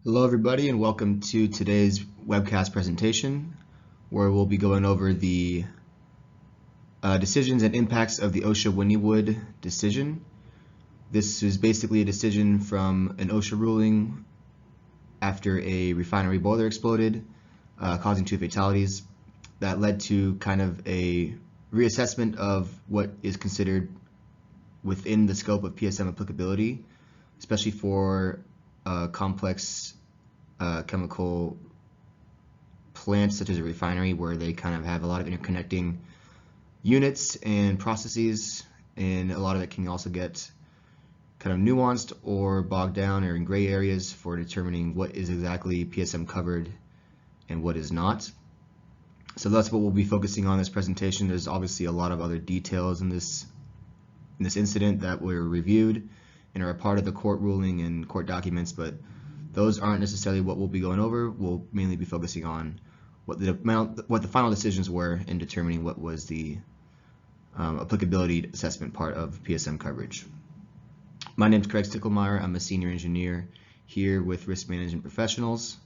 Hello everybody and welcome to today's webcast presentation where we'll be going over the decisions and impacts of the OSHA Wynnewood decision. This is basically a decision from an OSHA ruling after a refinery boiler exploded, causing 2 fatalities. That led to kind of a reassessment of what is considered within the scope of PSM applicability, especially for complex chemical plants such as a refinery where they kind of have a lot of interconnecting units and processes, and a lot of it can also get kind of nuanced or bogged down or in gray areas for determining what is exactly PSM covered and what is not. So that's what we'll be focusing on in this presentation. There's obviously a lot of other details in this incident that were reviewed and are a part of the court ruling and court documents, but those aren't necessarily what we'll be going over. We'll mainly be focusing on what the final decisions were in determining what was the applicability assessment part of PSM coverage. My name is Craig Stickelmaier. I'm a senior engineer here with Risk Management Professionals.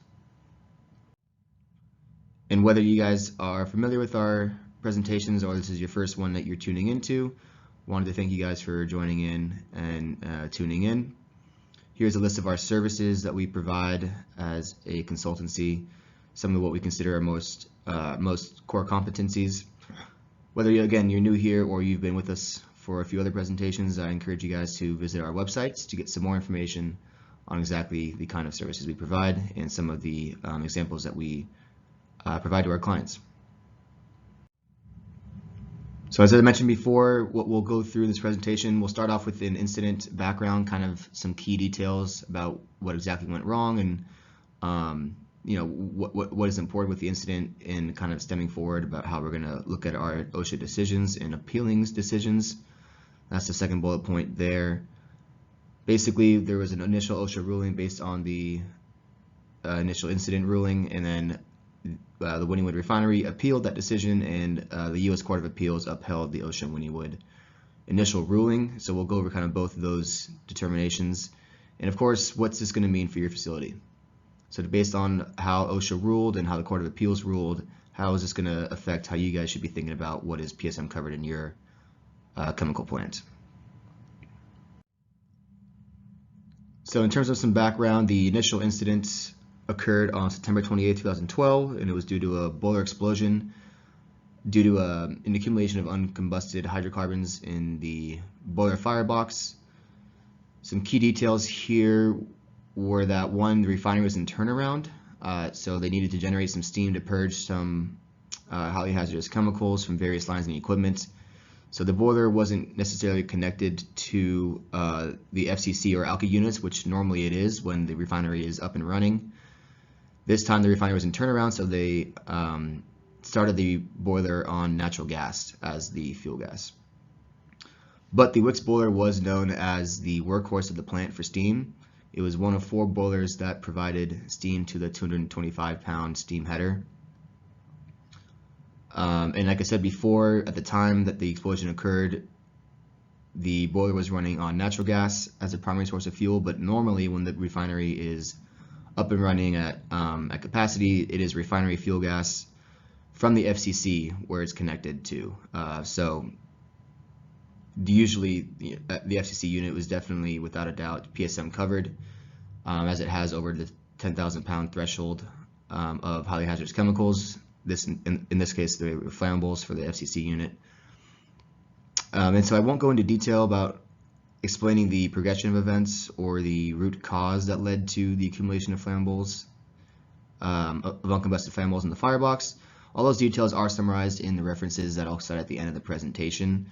And whether you guys are familiar with our presentations or this is your first one that you're tuning into, wanted to thank you guys for joining in and tuning in. Here's a list of our services that we provide as a consultancy, some of what we consider our most core competencies. Whether you're new here or you've been with us for a few other presentations, I encourage you guys to visit our websites to get some more information on exactly the kind of services we provide and some of the examples that we provide to our clients. So as I mentioned before, what we'll go through in this presentation, we'll start off with an incident background, kind of some key details about what exactly went wrong and what is important with the incident, and kind of stemming forward about how we're going to look at our OSHA decisions and appealing decisions. That's the second bullet point there. Basically, there was an initial OSHA ruling based on the initial incident ruling, and then the Wynnewood refinery appealed that decision, and the U.S. Court of Appeals upheld the OSHA Wynnewood initial ruling. So we'll go over kind of both of those determinations, and of course, what's this going to mean for your facility? So based on how OSHA ruled and how the Court of Appeals ruled, how is this going to affect how you guys should be thinking about what is PSM covered in your chemical plant? So in terms of some background, the initial incident occurred on September 28, 2012, and it was due to a boiler explosion due to an accumulation of uncombusted hydrocarbons in the boiler firebox. Some key details here were that one, the refinery was in turnaround, so they needed to generate some steam to purge some highly hazardous chemicals from various lines and equipment. So the boiler wasn't necessarily connected to the FCC or alky units, which normally it is when the refinery is up and running. This time the refinery was in turnaround, so they started the boiler on natural gas as the fuel gas. But the Wicks boiler was known as the workhorse of the plant for steam. It was one of 4 boilers that provided steam to the 225-pound steam header. And like I said before, at the time that the explosion occurred, the boiler was running on natural gas as a primary source of fuel, but normally when the refinery is up and running at capacity, it is refinery fuel gas from the FCC where it's connected to. So usually the FCC unit was definitely, without a doubt, PSM covered, as it has over the 10,000-pound threshold of highly hazardous chemicals. In this case, the flammables for the FCC unit. And so I won't go into detail about explaining the progression of events or the root cause that led to the accumulation of flammables, of uncombusted flammables in the firebox. All those details are summarized in the references that I'll cite at the end of the presentation.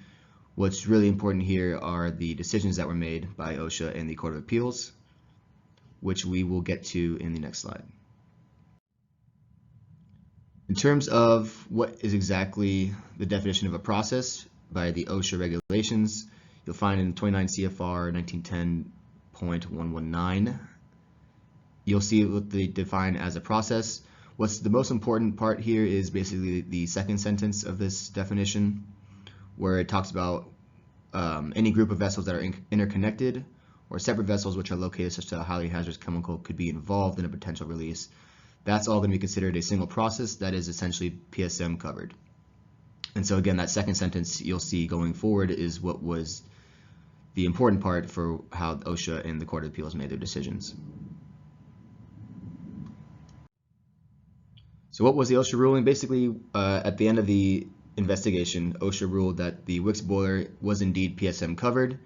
What's really important here are the decisions that were made by OSHA and the Court of Appeals, which we will get to in the next slide. In terms of what is exactly the definition of a process by the OSHA regulations, you'll find in 29 CFR 1910.119, you'll see what they define as a process. What's the most important part here is basically the second sentence of this definition, where it talks about any group of vessels that are interconnected or separate vessels which are located such that a highly hazardous chemical could be involved in a potential release, that's all going to be considered a single process that is essentially PSM covered. And so again, that second sentence you'll see going forward is what was the important part for how OSHA and the Court of Appeals made their decisions. So what was the OSHA ruling? Basically, at the end of the investigation, OSHA ruled that the Wicks boiler was indeed PSM covered,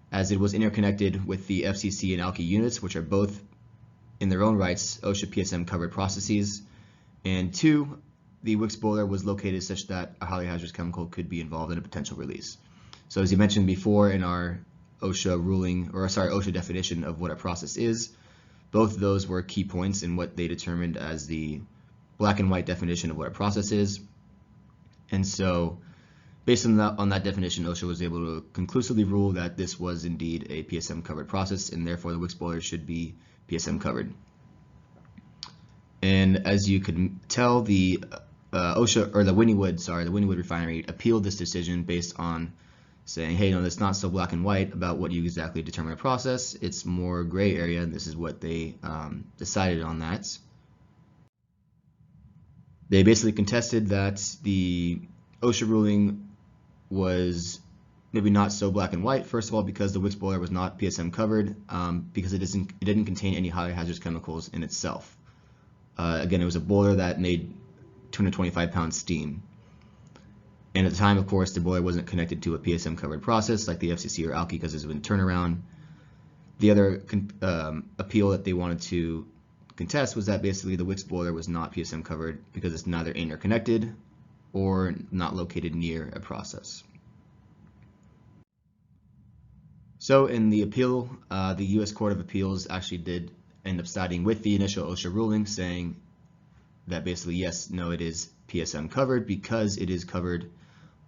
as it was interconnected with the FCC and ALKI units, which are both in their own rights OSHA PSM covered processes. And two, the Wicks boiler was located such that a highly hazardous chemical could be involved in a potential release. So as you mentioned before in our OSHA ruling, or sorry, OSHA definition of what a process is, both of those were key points in what they determined as the black and white definition of what a process is. And so based on that definition, OSHA was able to conclusively rule that this was indeed a PSM covered process, and therefore the Wicks boiler should be PSM covered. And as you could tell, the OSHA, or the Wynnewood refinery appealed this decision based on saying, hey, no, it's not so black and white about what you exactly determine a process. It's more gray area, and this is what they decided on that. They basically contested that the OSHA ruling was maybe not so black and white, first of all, because the Wicks boiler was not PSM covered, because it didn't contain any highly hazardous chemicals in itself. Again, it was a boiler that made 225 pounds steam. And at the time, of course, the boiler wasn't connected to a PSM covered process like the FCC or ALKI because it's been turnaround. The other appeal that they wanted to contest was that basically the Wicks boiler was not PSM covered because it's neither interconnected or not located near a process. So in the appeal, the U.S. Court of Appeals actually did end up siding with the initial OSHA ruling, saying that basically, yes, no, it is PSM covered because it is covered,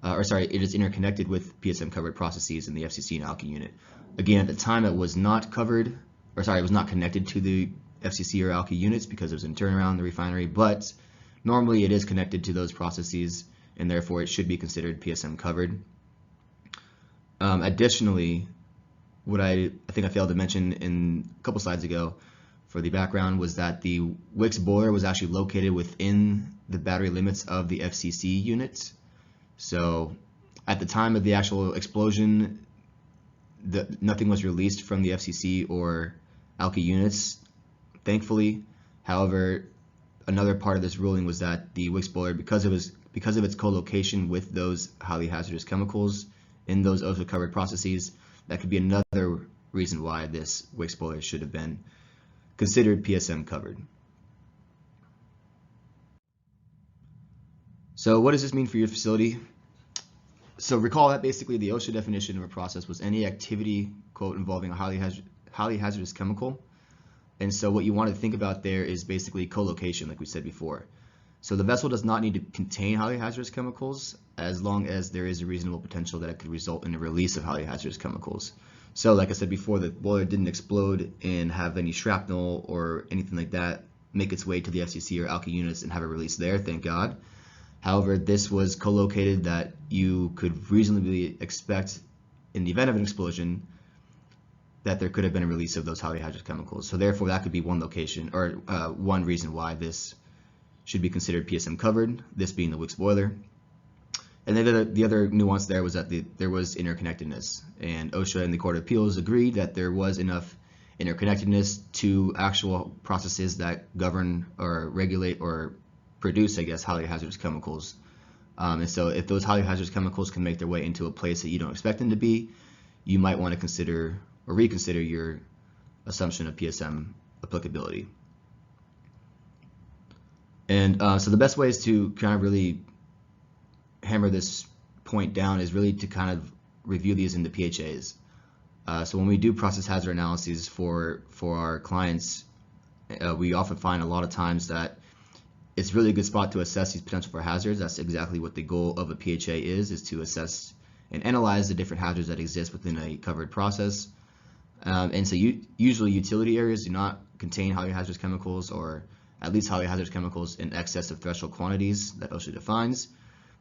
it is interconnected with PSM covered processes in the FCC and ALKI unit. Again, at the time, it was not covered, it was not connected to the FCC or ALKI units because it was in turnaround the refinery, but normally it is connected to those processes, and therefore it should be considered PSM covered. Additionally, what I think I failed to mention in a couple slides ago for the background was that the Wicks boiler was actually located within the battery limits of the FCC units. So at the time of the actual explosion, nothing was released from the FCC or ALKI units, thankfully. However, another part of this ruling was that the Wicks boiler, because of its co-location with those highly hazardous chemicals in those OSHA covered processes, that could be another reason why this Wicks boiler should have been considered PSM covered. So what does this mean for your facility? So recall that basically the OSHA definition of a process was any activity, quote, involving a highly hazardous chemical. And so what you want to think about there is basically co-location, like we said before. So the vessel does not need to contain highly hazardous chemicals as long as there is a reasonable potential that it could result in the release of highly hazardous chemicals. So like I said before, the boiler didn't explode and have any shrapnel or anything like that make its way to the FCC or ALKI units and have a release there, thank God. However, this was co-located that you could reasonably expect in the event of an explosion that there could have been a release of those highly hazardous chemicals. So therefore that could be one location or one reason why this should be considered PSM covered, this being the Wicks boiler. And then the other nuance there was that there was interconnectedness, and OSHA and the Court of Appeals agreed that there was enough interconnectedness to actual processes that govern or regulate or produce, I guess, highly hazardous chemicals. And so if those highly hazardous chemicals can make their way into a place that you don't expect them to be, you might want to consider or reconsider your assumption of PSM applicability. And so the best ways to kind of really hammer this point down is really to kind of review these in the PHAs. So when we do process hazard analyses for our clients, we often find a lot of times that it's really a good spot to assess these potential for hazards. That's exactly what the goal of a PHA is to assess and analyze the different hazards that exist within a covered process. And so usually utility areas do not contain highly hazardous chemicals, or at least highly hazardous chemicals in excess of threshold quantities that OSHA defines.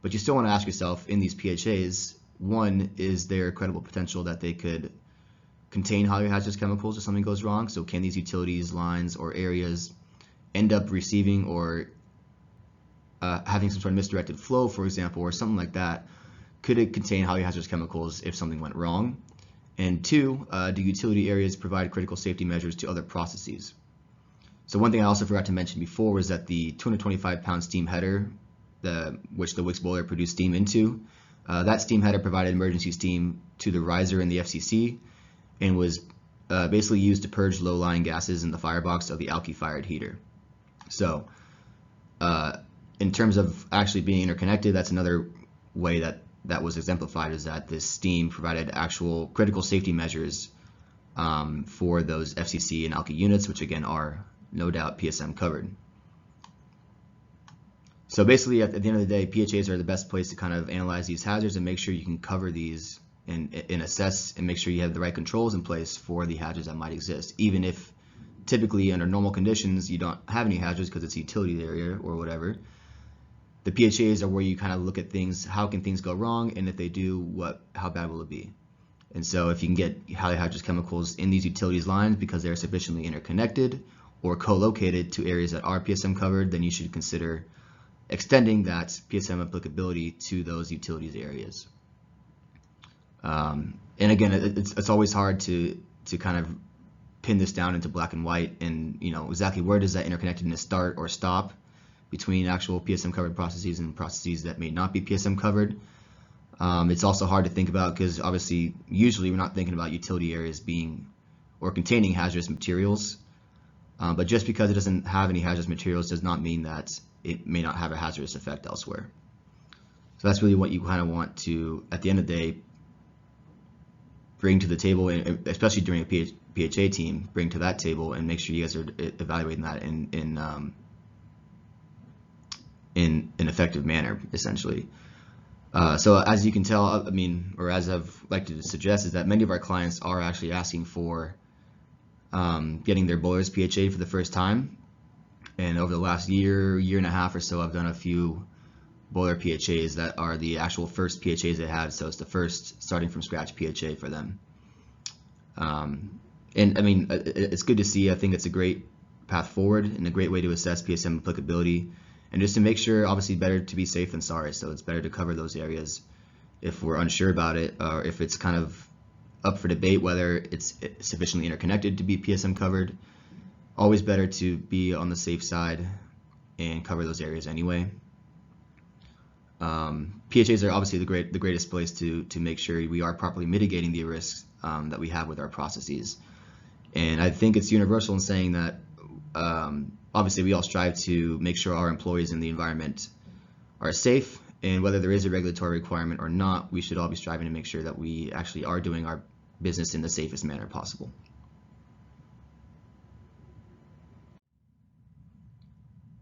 But you still want to ask yourself in these PHAs, one, is there credible potential that they could contain highly hazardous chemicals if something goes wrong? So can these utilities, lines, or areas end up receiving or having some sort of misdirected flow, for example, or something like that? Could it contain highly hazardous chemicals if something went wrong? And two, do utility areas provide critical safety measures to other processes? So one thing I also forgot to mention before was that the 225-pound steam header, which the Wix boiler produced steam into, that steam header provided emergency steam to the riser in the FCC and was basically used to purge low-lying gases in the firebox of the alky-fired heater. So in terms of actually being interconnected, that's another way that was exemplified, is that this steam provided actual critical safety measures for those FCC and alky units, which again are no doubt PSM covered. So basically, at the end of the day, PHAs are the best place to kind of analyze these hazards and make sure you can cover these and assess and make sure you have the right controls in place for the hazards that might exist, even if typically under normal conditions you don't have any hazards because it's a utility area or whatever. The PHAs are where you kind of look at things, how can things go wrong, and if they do, how bad will it be? And so if you can get highly hazardous chemicals in these utilities lines because they're sufficiently interconnected or co-located to areas that are PSM covered, then you should consider extending that PSM applicability to those utilities areas. And again, it's always hard to kind of pin this down into black and white and exactly where does that interconnectedness start or stop between actual PSM covered processes and processes that may not be PSM covered. It's also hard to think about because obviously usually we're not thinking about utility areas being or containing hazardous materials, but just because it doesn't have any hazardous materials does not mean that it may not have a hazardous effect elsewhere. So that's really what you kind of want to, at the end of the day, bring to the table, and especially during a PHA team, bring to that table and make sure you guys are evaluating that in an effective manner, essentially. So as you can tell, I mean, or as I've liked to suggest, is that many of our clients are actually asking for getting their boilers PHA for the first time. And over the last year and a half or so, I've done a few boiler PHAs that are the actual first PHAs they had. So it's the first starting from scratch PHA for them. And I mean, it's good to see. I think it's a great path forward and a great way to assess PSM applicability. And just to make sure, obviously better to be safe than sorry. So it's better to cover those areas if we're unsure about it, or if it's kind of up for debate whether it's sufficiently interconnected to be PSM covered. Always better to be on the safe side and cover those areas anyway. PHAs are obviously the greatest place to make sure we are properly mitigating the risks that we have with our processes. And I think it's universal in saying that obviously we all strive to make sure our employees and the environment are safe, and whether there is a regulatory requirement or not, we should all be striving to make sure that we actually are doing our business in the safest manner possible.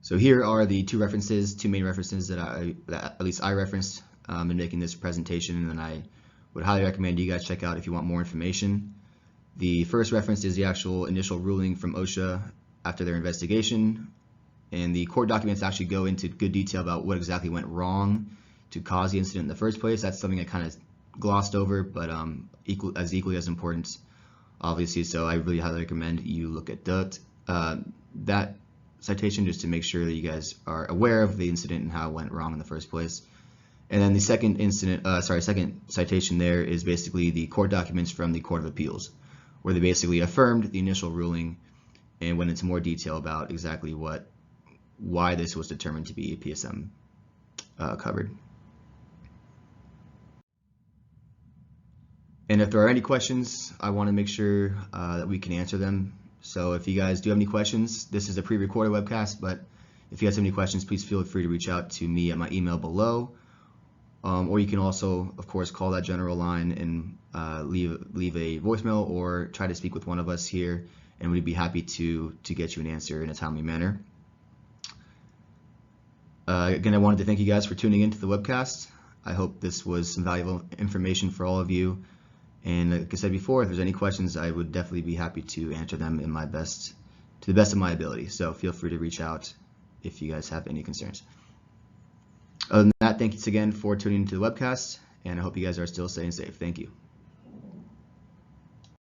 So here are the two main references that at least I referenced in making this presentation, and then I would highly recommend you guys check out if you want more information. The first reference is the actual initial ruling from OSHA after their investigation, and the court documents actually go into good detail about what exactly went wrong to cause the incident in the first place. That's something I kind of glossed over, but equally as important, obviously. So I really highly recommend you look at that citation just to make sure that you guys are aware of the incident and how it went wrong in the first place. And then the second citation there is basically the court documents from the Court of Appeals, where they basically affirmed the initial ruling and went into more detail about exactly why this was determined to be PSM covered. And if there are any questions, I want to make sure that we can answer them. So if you guys do have any questions, this is a pre-recorded webcast, but if you guys have any questions, please feel free to reach out to me at my email below. Or you can also, of course, call that general line and leave a voicemail or try to speak with one of us here, and we'd be happy to get you an answer in a timely manner. Again, I wanted to thank you guys for tuning into the webcast. I hope this was some valuable information for all of you. And like I said before, if there's any questions, I would definitely be happy to answer them to the best of my ability. So feel free to reach out if you guys have any concerns. Other than that, thanks again for tuning into the webcast, and I hope you guys are still staying safe. Thank you.